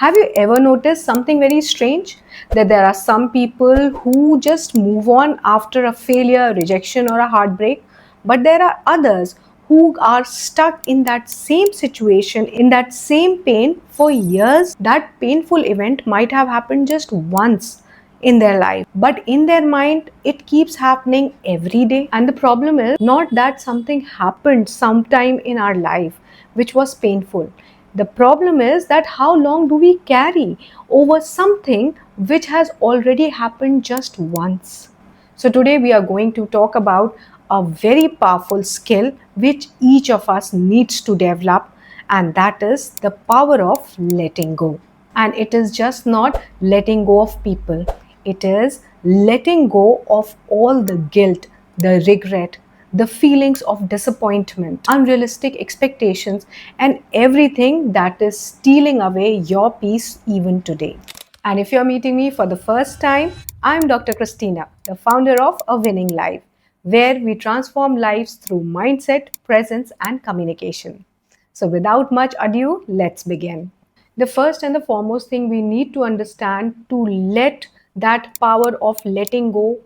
Have you ever noticed something very strange? That there are some people who just move on after a failure, rejection, or a heartbreak, but there are others who are stuck in that same situation, in that same pain for years. That painful event might have happened just once in their life, but in their mind it keeps happening every day. And the problem is not that something happened sometime in our life which was painful. The problem is that how long do we carry over something which has already happened just once. So today we are going to talk about a very powerful skill which each of us needs to develop, and that is the power of letting go. And it is just not letting go of people, it is letting go of all the guilt, the regret, the feelings of disappointment, unrealistic expectations, and everything that is stealing away your peace even today. And if you're meeting me for the first time, I'm Dr. Christina, the founder of A Winning Life, where we transform lives through mindset, presence, and communication. So, without much ado, let's begin. The first and the foremost thing we need to understand to let that power of letting go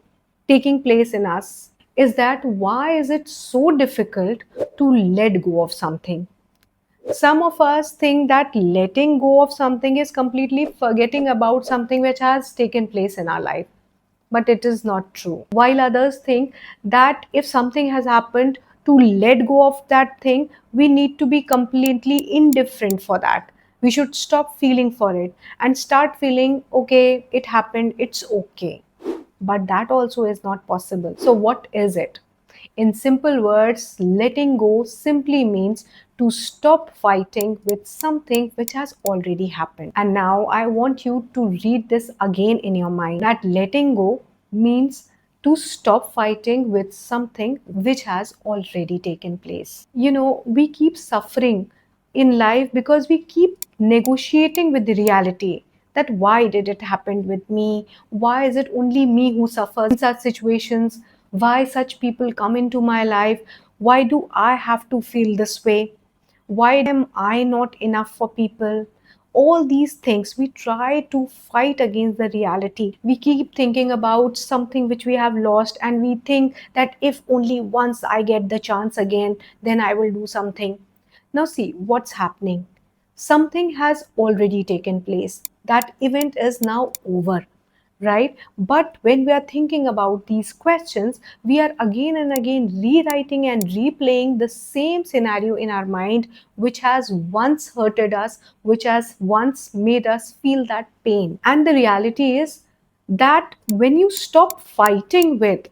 taking place in us is that why is it so difficult to let go of something? Some of us think that letting go of something is completely forgetting about something which has taken place in our life. But it is not true. While others think that if something has happened, to let go of that thing, we need to be completely indifferent for that. We should stop feeling for it and start feeling, okay, it happened, it's okay. But that also is not possible. So, what is it? In simple words, letting go simply means to stop fighting with something which has already happened. And now I want you to read this again in your mind, that letting go means to stop fighting with something which has already taken place. We keep suffering in life because we keep negotiating with the reality, that why did it happen with me, why is it only me who suffers in such situations, why such people come into my life, why do I have to feel this way, why am I not enough for people. All these things we try to fight against the reality. We keep thinking about something which we have lost, and we think that if only once I get the chance again, then I will do something. Now, see what's happening. Something has already taken place. That event is now over, right? But when we are thinking about these questions, we are again and again rewriting and replaying the same scenario in our mind, which has once hurted us, which has once made us feel that pain. And the reality is that when you stop fighting with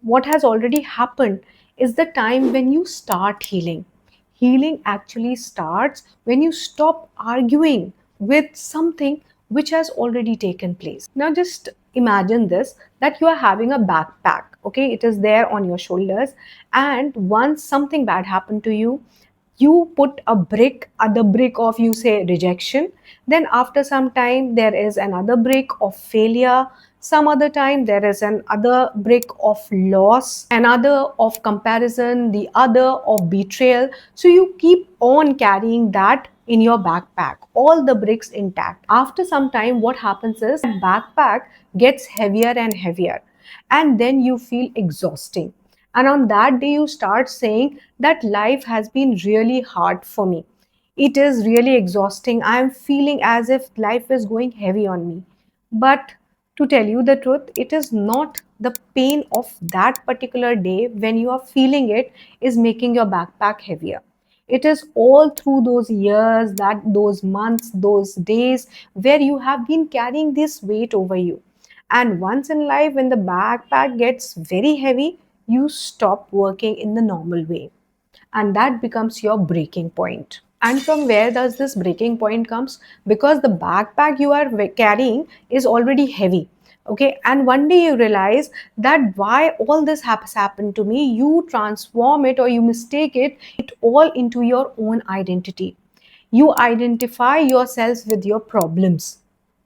what has already happened, is the time when you start healing. Healing actually starts when you stop arguing with something which has already taken place. Now, just imagine this, that you are having a backpack, okay? It is there on your shoulders, and once something bad happened to you, you put a brick, other brick of, you say, rejection. Then after some time there is another brick of failure, some other time there is another brick of loss, another of comparison, the other of betrayal. So you keep on carrying that in your backpack, all the bricks intact. After some time, what happens is that backpack gets heavier and heavier, and then you feel exhausting. And on that day, you start saying that life has been really hard for me. It is really exhausting. I am feeling as if life is going heavy on me. But to tell you the truth, it is not the pain of that particular day when you are feeling it is making your backpack heavier. It is all through those years, that those months, those days where you have been carrying this weight over you. And once in life, when the backpack gets very heavy, you stop working in the normal way. And that becomes your breaking point. And from where does this breaking point comes? Because the backpack you are carrying is already heavy. Okay, and one day you realize that why all this has happened to me, you transform it or you mistake it all into your own identity. You identify yourselves with your problems.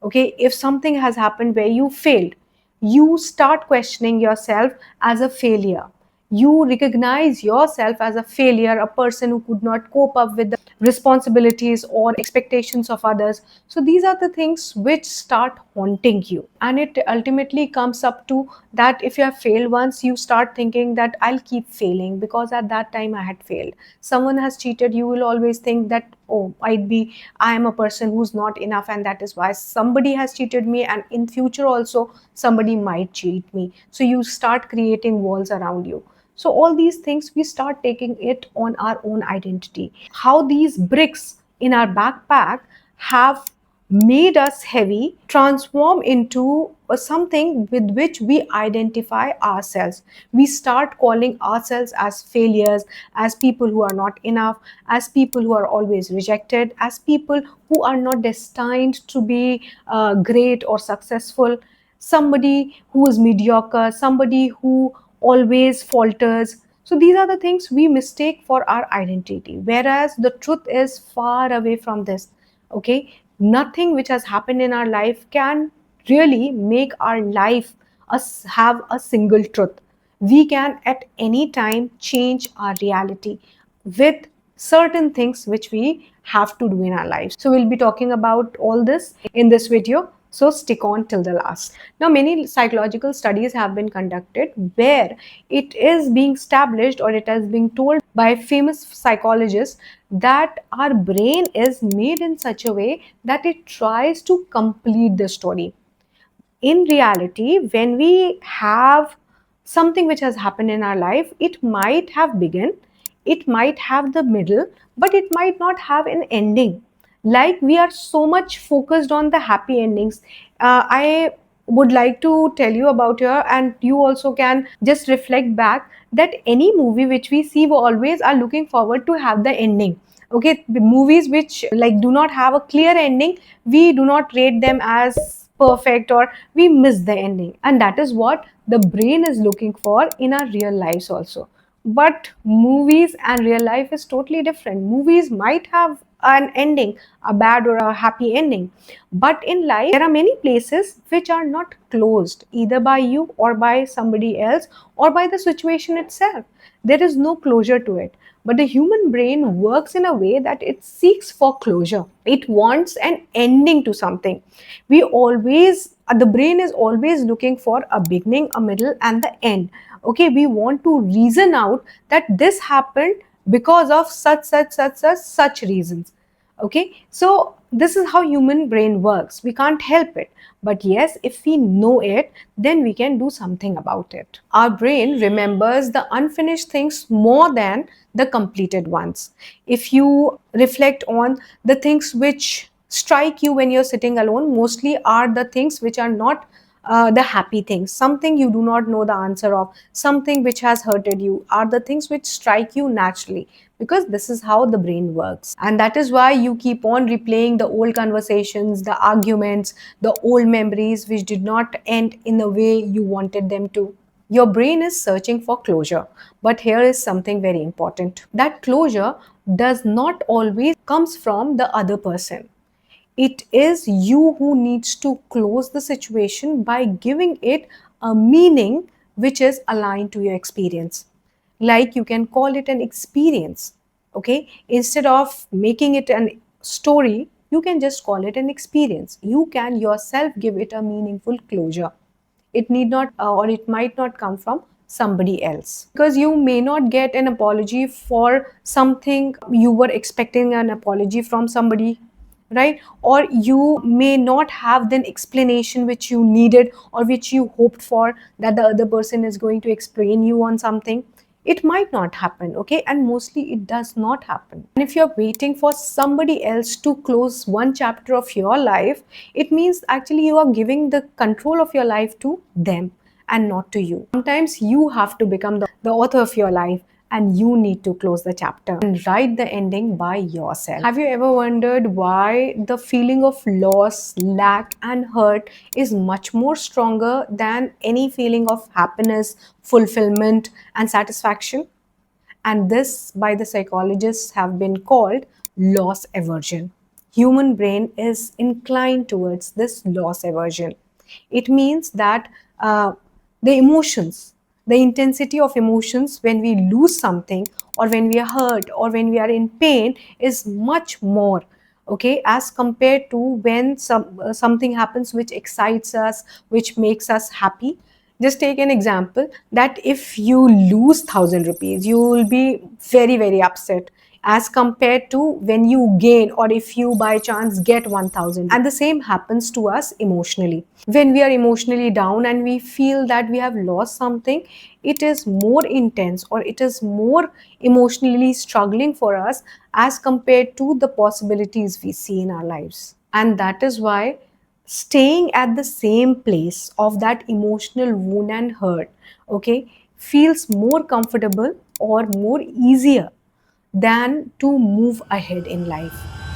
Okay, if something has happened where you failed, you start questioning yourself as a failure. You recognize yourself as a failure, a person who could not cope up with the responsibilities or expectations of others. So these are the things which start haunting you, and it ultimately comes up to that if you have failed once, you start thinking that I'll keep failing because at that time I had failed. Someone has cheated, you will always think that, oh, I am a person who's not enough, and that is why somebody has cheated me, and in future also somebody might cheat me. So you start creating walls around you. So all these things, we start taking it on our own identity. How these bricks in our backpack have made us heavy transform into something with which we identify ourselves. We start calling ourselves as failures, as people who are not enough, as people who are always rejected, as people who are not destined to be great or successful, somebody who is mediocre, somebody who always falters. So these are the things we mistake for our identity, whereas the truth is far away from this. Okay, nothing which has happened in our life can really make our life us have a single truth. We can at any time change our reality with certain things which we have to do in our lives. So we'll be talking about all this in this video. So stick on till the last. Now, many psychological studies have been conducted where it is being established, or it has been told by famous psychologists, that our brain is made in such a way that it tries to complete the story. In reality, when we have something which has happened in our life, it might have begun, it might have the middle, but it might not have an ending. Like, we are so much focused on the happy endings. I would like to tell you about here, and you also can just reflect back, that any movie which we see, we always are looking forward to have the ending. Okay, the movies which like do not have a clear ending, we do not rate them as perfect, or we miss the ending. And that is what the brain is looking for in our real lives also. But movies and real life is totally different. Movies might have an ending, a bad or a happy ending, but in life there are many places which are not closed either by you or by somebody else or by the situation itself. There is no closure to it. But the human brain works in a way that it seeks for closure. It wants an ending to something. The brain is always looking for a beginning, a middle, and the end. Okay, we want to reason out that this happened because of such reasons. Okay, so this is how human brain works. We can't help it, but yes, if we know it, then we can do something about it. Our brain remembers the unfinished things more than the completed ones. If you reflect on the things which strike you when you're sitting alone, mostly are the things which are not the happy things. Something you do not know the answer of, something which has hurted you, are the things which strike you naturally, because this is how the brain works. And that is why you keep on replaying the old conversations, the arguments, the old memories which did not end in the way you wanted them to. Your brain is searching for closure, but here is something very important. That closure does not always comes from the other person. It is you who needs to close the situation by giving it a meaning which is aligned to your experience. Like, you can call it an experience. Okay, instead of making it an story, you can just call it an experience. You can yourself give it a meaningful closure. It need not or it might not come from somebody else, because you may not get an apology for something you were expecting an apology from somebody, right? Or you may not have the explanation which you needed or which you hoped for, that the other person is going to explain you on something. It might not happen. Okay, and mostly it does not happen. And if you're waiting for somebody else to close one chapter of your life, it means actually you are giving the control of your life to them and not to you. Sometimes you have to become the author of your life, and you need to close the chapter and write the ending by yourself. Have you ever wondered why the feeling of loss, lack, and hurt is much more stronger than any feeling of happiness, fulfillment, and satisfaction? And this, by the psychologists, have been called loss aversion. Human brain is inclined towards this loss aversion. It means that the emotions, The intensity of emotions when we lose something, or when we are hurt, or when we are in pain, is much more, okay, as compared to when something happens which excites us, which makes us happy. Just take an example that if you lose 1,000 rupees, you will be very, very upset, as compared to when you gain, or if you by chance get 1,000. And the same happens to us emotionally. When we are emotionally down and we feel that we have lost something, it is more intense, or it is more emotionally struggling for us, as compared to the possibilities we see in our lives. And that is why staying at the same place of that emotional wound and hurt, okay, feels more comfortable or more easier than to move ahead in life.